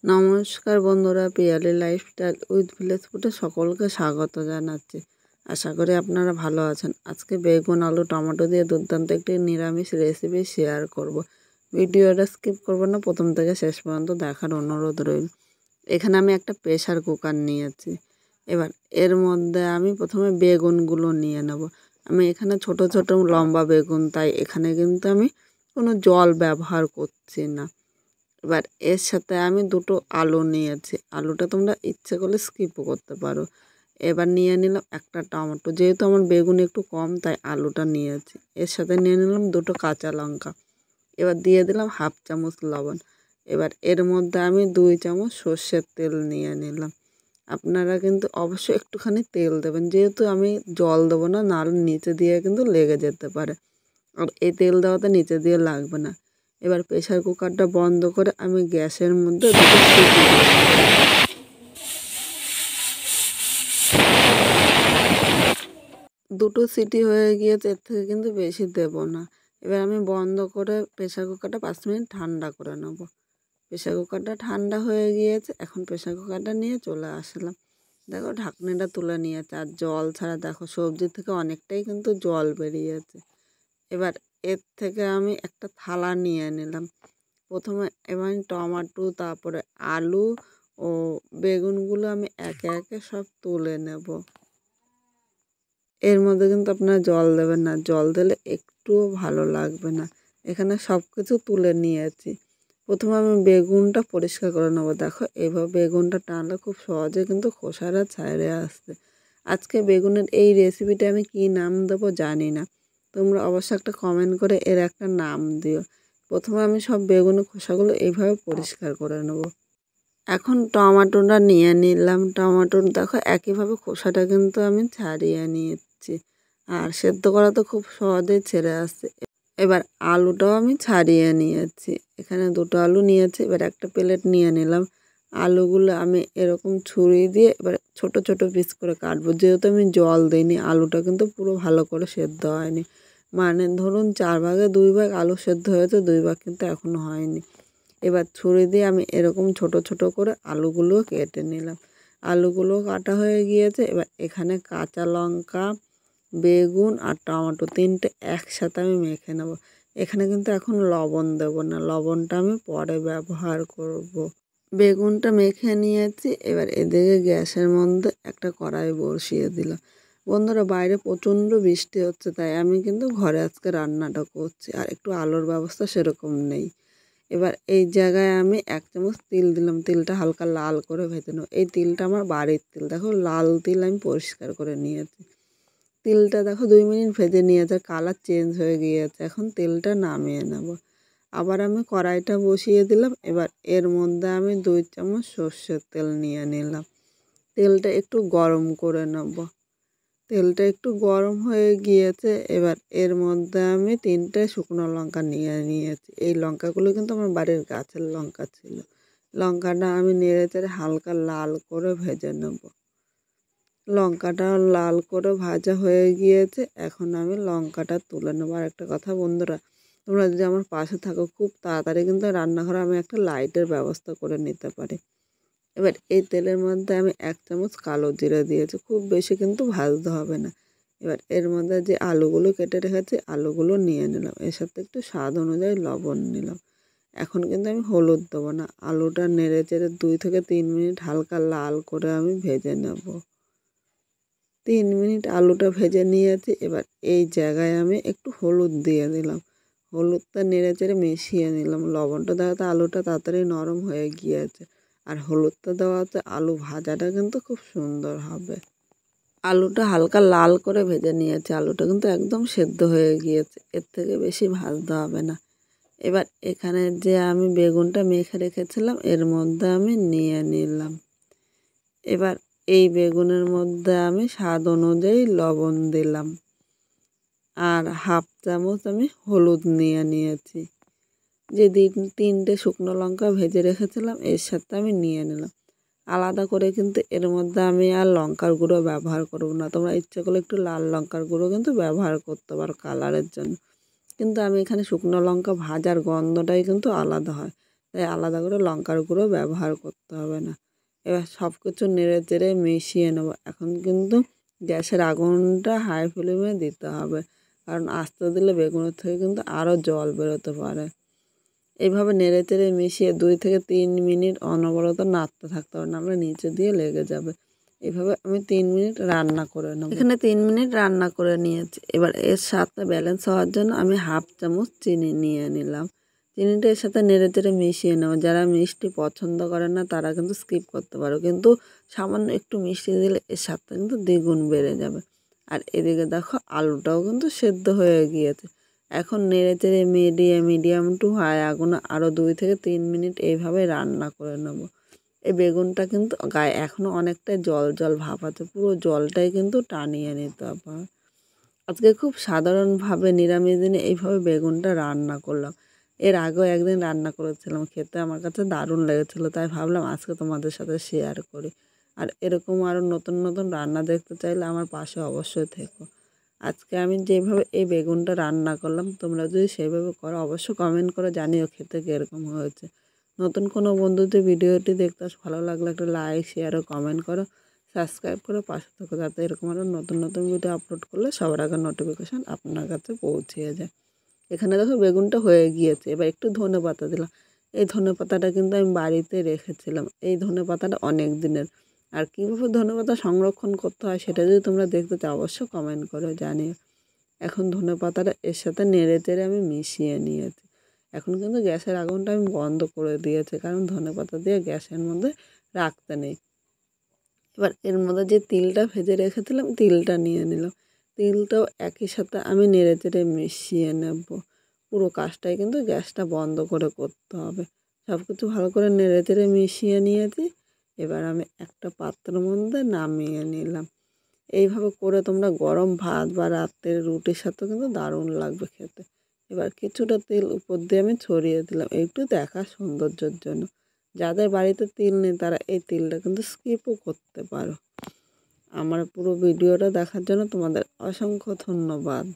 নমস্কার বন্ধুরা, Piyali lifestyle with village ফুডে সকলকে স্বাগত জানাচ্ছি। আশা করি আপনারা ভালো আছেন। আজকে বেগুন, আলু, টমেটো দিয়ে দুর্দান্ত একটি নিরামিষ রেসিপি শেয়ার করব। ভিডিওটা স্কিপ করব না, প্রথম থেকে শেষ পর্যন্ত দেখার অনুরোধ রইল। এখানে আমি একটা প্রেসার কুকার নিয়েছি। এবার এর মধ্যে আমি প্রথমে বেগুনগুলো নিয়ে নেব। আমি এখানে ছোট ছোট লম্বা বেগুন, তাই এখানে কিন্তু আমি কোনো জল ব্যবহার করছি না। এবার এর সাথে আমি দুটো আলু নিয়েছি। আলুটা তোমরা ইচ্ছে করলে স্কিপও করতে পারো। এবার নিয়ে নিলাম একটা টমেটো, যেহেতু আমার বেগুন একটু কম তাই আলুটা নিয়েছি। এর সাথে নিয়ে নিলাম দুটো কাঁচা লঙ্কা। এবার দিয়ে দিলাম হাফ চামচ লবণ। এবার এর মধ্যে আমি 2 চামচ সর্ষের তেল নিয়ে নিলাম। আপনারা কিন্তু অবশ্যই একটুখানি তেল দেবেন, যেহেতু আমি জল দেবো না, নাহলে নিচে দিয়ে কিন্তু লেগে যেতে পারে। আর এই তেল দেওয়াতে নিচে দিয়ে লাগবে না। এবার প্রেসার কুকারটা বন্ধ করে আমি গ্যাসের মধ্যে দুটো সিটি হয়ে গিয়েছে, এর থেকে কিন্তু বেশি দেব না। এবার আমি বন্ধ করে প্রেসার কুকারটা 5 মিনিট ঠান্ডা করে নেব। প্রেসার কুকারটা ঠান্ডা হয়ে গিয়েছে, এখন প্রেসার কুকারটা নিয়ে চলে আসলাম। দেখো ঢাকনিটা তুলে নিয়েছে, আর জল ছাড়া দেখো সবজি থেকে অনেকটাই কিন্তু জল বেরিয়েছে। এবার এর থেকে আমি একটা থালা নিয়ে নিলাম। প্রথমে এবার টমেটো, তারপরে আলু ও বেগুনগুলো আমি একে একে সব তুলে নেব। এর মধ্যে কিন্তু আপনারা জল দেবেন না, জল দিলে একটুও ভালো লাগবে না। এখানে সব কিছু তুলে নিয়েছি। প্রথমে আমি বেগুনটা পরিষ্কার করে নেবো। দেখো এইভাবে বেগুনটা টানলে খুব সহজে কিন্তু খোসাটা ছাড়ে আসছে। আজকে বেগুনের এই রেসিপিটা আমি কী নাম দেবো জানি না, তোমরা অবশ্যই একটা কমেন্ট করে এর একটা নাম দিও। প্রথমে আমি সব বেগুনের খোসাগুলো এইভাবে পরিষ্কার করে নেব। এখন টমেটোটা নিয়ে নিলাম। টমেটোর দেখো একইভাবে খোসাটা কিন্তু আমি ছাড়িয়ে নিয়েছি, আর সেদ্ধ করা তো খুব সহজেই ছেড়ে আসছে। এবার আলুটাও আমি ছাড়িয়ে নিয়েছি। এখানে দুটো আলু নিয়েছি। এবার একটা প্লেট নিয়ে নিলাম। আলুগুলো আমি এরকম ছুরি দিয়ে এবার ছোট ছোট পিস করে কাটবো। যেহেতু আমি জল দিইনি, আলুটা কিন্তু পুরো ভালো করে সেদ্ধ হয়নি। মানে ধরুন 4 ভাগে 2 ভাগ আলু সেদ্ধ হয়েছে, 2 ভাগ কিন্তু এখনও হয়নি। এবার ছুরি দিয়ে আমি এরকম ছোট ছোট করে আলুগুলো কেটে নিলাম। আলুগুলো কাটা হয়ে গিয়েছে। এবার এখানে কাঁচা লঙ্কা, বেগুন আর টমেটো তিনটে একসাথে আমি মেখে নেব। এখানে কিন্তু এখন লবণ দেব না, লবণটা আমি পরে ব্যবহার করব। বেগুনটা মেখে নিয়েছি। এবার এদিকে গ্যাসের মধ্যে একটা কড়াই বসিয়ে দিলাম। বন্ধুরা, বাইরে প্রচণ্ড বৃষ্টি হচ্ছে, তাই আমি কিন্তু ঘরে আজকে রান্নাটা করছি, আর একটু আলোর ব্যবস্থা সেরকম নেই। এবার এই জায়গায় আমি 1 চামচ তিল দিলাম। তিলটা হালকা লাল করে ভেজে নেব। এই তিলটা আমার বাড়ির তিল, দেখো লাল তিল আমি পরিষ্কার করে নিয়েছি। তিলটা দেখো 2 মিনিট ভেজে নিয়েছে, কালার চেঞ্জ হয়ে গিয়েছে। এখন তেলটা নামিয়ে নেব। আবার আমি কড়াইটা বসিয়ে দিলাম। এবার এর মধ্যে আমি 2 চামচ সর্ষের তেল নিয়ে নিলাম। তেলটা একটু গরম করে নেব। তেলটা একটু গরম হয়ে গিয়েছে। এবার এর মধ্যে আমি 3টে শুকনো লঙ্কা নিয়ে নিয়েছি। এই লঙ্কাগুলো কিন্তু আমার বাড়ির গাছের লঙ্কা ছিল। লঙ্কাটা আমি নেড়েচেড়ে হালকা লাল করে ভেজে নেব। লঙ্কাটা লাল করে ভাজা হয়ে গিয়েছে, এখন আমি লঙ্কাটা তুলে নেবো। আর একটা কথা বন্ধুরা, তোমরা যদি আমার পাশে থাকো, খুব তাড়াতাড়ি কিন্তু রান্নাঘরে আমি একটা লাইটের ব্যবস্থা করে নিতে পারি। এবার এই তেলের মধ্যে আমি 1 চামচ কালো জিরে দিয়েছি। খুব বেশি কিন্তু ভাজতে হবে না। এবার এর মধ্যে যে আলুগুলো কেটে রেখেছি, আলুগুলো নিয়ে নিলাম। এর সাথে একটু স্বাদ অনুযায়ী লবণ নিলাম। এখন কিন্তু আমি হলুদ দেবো না। আলুটা নেড়ে চেড়ে 2 থেকে 3 মিনিট হালকা লাল করে আমি ভেজে নেব। 3 মিনিট আলুটা ভেজে নিয়েছি। এবার এই জায়গায় আমি একটু হলুদ দিয়ে দিলাম। হলুদটা নেড়ে চেড়ে মিশিয়ে নিলাম। লবণটা দেওয়াতে আলুটা তাড়াতাড়ি নরম হয়ে গিয়েছে, আর হলুদটা দেওয়াতে আলু ভাজাটা কিন্তু খুব সুন্দর হবে। আলুটা হালকা লাল করে ভেজে নিয়েছি। আলুটা কিন্তু একদম সেদ্ধ হয়ে গিয়েছে, এর থেকে বেশি ভাজতে হবে না। এবার এখানে যে আমি বেগুনটা মেখে রেখেছিলাম, এর মধ্যে আমি নিয়ে নিলাম। এবার এই বেগুনের মধ্যে আমি স্বাদ অনুযায়ী লবণ দিলাম, আর হাফ চামচ আমি হলুদ নিয়ে নিয়েছি। যে 3টে শুকনো লঙ্কা ভেজে রেখেছিলাম, এর সাথে আমি নিয়ে নিলাম। আলাদা করে কিন্তু এর মধ্যে আমি আর লঙ্কার গুঁড়ো ব্যবহার করব না। তোমরা ইচ্ছে করলে একটু লাল লঙ্কার গুঁড়ো কিন্তু ব্যবহার করতে পারো কালারের জন্য, কিন্তু আমি এখানে শুকনো লঙ্কা ভাজার গন্ধটাই কিন্তু আলাদা হয়, তাই আলাদা করে লঙ্কার গুঁড়ো ব্যবহার করতে হবে না। এবার সব কিছু নেড়ে চেড়ে মিশিয়ে নেব। এখন কিন্তু গ্যাসের আগুনটা হাই ফ্লেমে দিতে হবে, কারণ আস্তে দিলে বেগুনের থেকে কিন্তু আরও জল বেরোতে পারে। এইভাবে নেড়ে চেড়ে মিশিয়ে 2 থেকে 3 মিনিট অনবরত নাড়তে থাকতে হবে, নাহলে নিচে দিয়ে লেগে যাবে। এইভাবে আমি 3 মিনিট রান্না করে নেব। এখানে 3 মিনিট রান্না করে নিয়েছি। এবার এর স্বাদটা ব্যালেন্স হওয়ার জন্য আমি হাফ চামচ চিনি নিয়ে নিলাম। চিনিটা এর সাথে নেড়ে চেড়ে মিশিয়ে নেব। যারা মিষ্টি পছন্দ করে না তারা কিন্তু স্কিপ করতে পারো, কিন্তু সামান্য একটু মিষ্টি দিলে এর স্বাদটা কিন্তু দ্বিগুণ বেড়ে যাবে। আর এদিকে দেখো আলুটাও কিন্তু সেদ্ধ হয়ে গিয়েছে। এখন নেড়ে চেড়ে মিডিয়াম টু হাই আগুনে আরও 2 থেকে 3 মিনিট এইভাবে রান্না করে নেব। এই বেগুনটা কিন্তু গায়ে এখনও অনেকটাই জল ভাব আছে, পুরো জলটাই কিন্তু টানিয়ে নিতে হবে। আজকে খুব সাধারণভাবে নিরামিষ দিনে এইভাবে বেগুনটা রান্না করলাম। এর আগেও একদিন রান্না করেছিলাম, খেতে আমার কাছে দারুণ লেগেছিলো, তাই ভাবলাম আজকে তোমাদের সাথে শেয়ার করি। আর এরকম আরও নতুন নতুন রান্না দেখতে চাইলে আমার পাশে অবশ্যই থেকো। আজকে আমি যেভাবে এই বেগুনটা রান্না করলাম, তোমরা যদি সেইভাবে করো অবশ্যই কমেন্ট করে জানিও খেতে কীরকম হয়েছে। নতুন কোনো বন্ধুদের ভিডিওটি দেখতে ভালো লাগলে একটা লাইক, শেয়ার ও কমেন্ট করো। সাবস্ক্রাইব করে পাশে থাকো, যাতে এরকম আরও নতুন নতুন ভিডিও আপলোড করলে সবার আগে নোটিফিকেশান আপনার কাছে পৌঁছিয়ে যায়। এখানে দেখো বেগুনটা হয়ে গিয়েছে। এবার একটু ধনেপাতা দিলাম। এই ধনেপাতাটা কিন্তু আমি বাড়িতে রেখেছিলাম। এই ধনেপাতাটা অনেক দিনের। আর কীভাবে ধনেপাতা সংরক্ষণ করতে হয় সেটা যদি তোমরা দেখতে চাও অবশ্যই কমেন্ট করে জানিও। এখন ধনেপাতাটা এর সাথে নেড়ে চেড়ে আমি মিশিয়ে নিয়েছি। এখন কিন্তু গ্যাসের আগুনটা আমি বন্ধ করে দিয়েছি, কারণ ধনেপাতা দিয়ে গ্যাসের মধ্যে রাখতে নেই। এবার এর মধ্যে যে তিলটা ভেজে রেখেছিলাম তিলটা নিয়ে নিলাম। তিলটাও একই সাথে আমি নেড়ে চেড়ে মিশিয়ে নেব। পুরো কাজটাই কিন্তু গ্যাসটা বন্ধ করে করতে হবে। সব কিছু ভালো করে নেড়ে চেড়ে মিশিয়ে নিয়েছি। এবার আমি একটা পাত্রের মধ্যে নামিয়ে নিলাম। এইভাবে করে তোমরা গরম ভাত বা রাত্রের রুটির সাথে কিন্তু দারুণ লাগবে খেতে। এবার কিছুটা তেল উপর দিয়ে আমি ছড়িয়ে দিলাম একটু দেখা সৌন্দর্যের জন্য। যাদের বাড়িতে তিল নেই তারা এই তিলটা কিন্তু স্কিপও করতে পারো। আমার পুরো ভিডিওটা দেখার জন্য তোমাদের অসংখ্য ধন্যবাদ।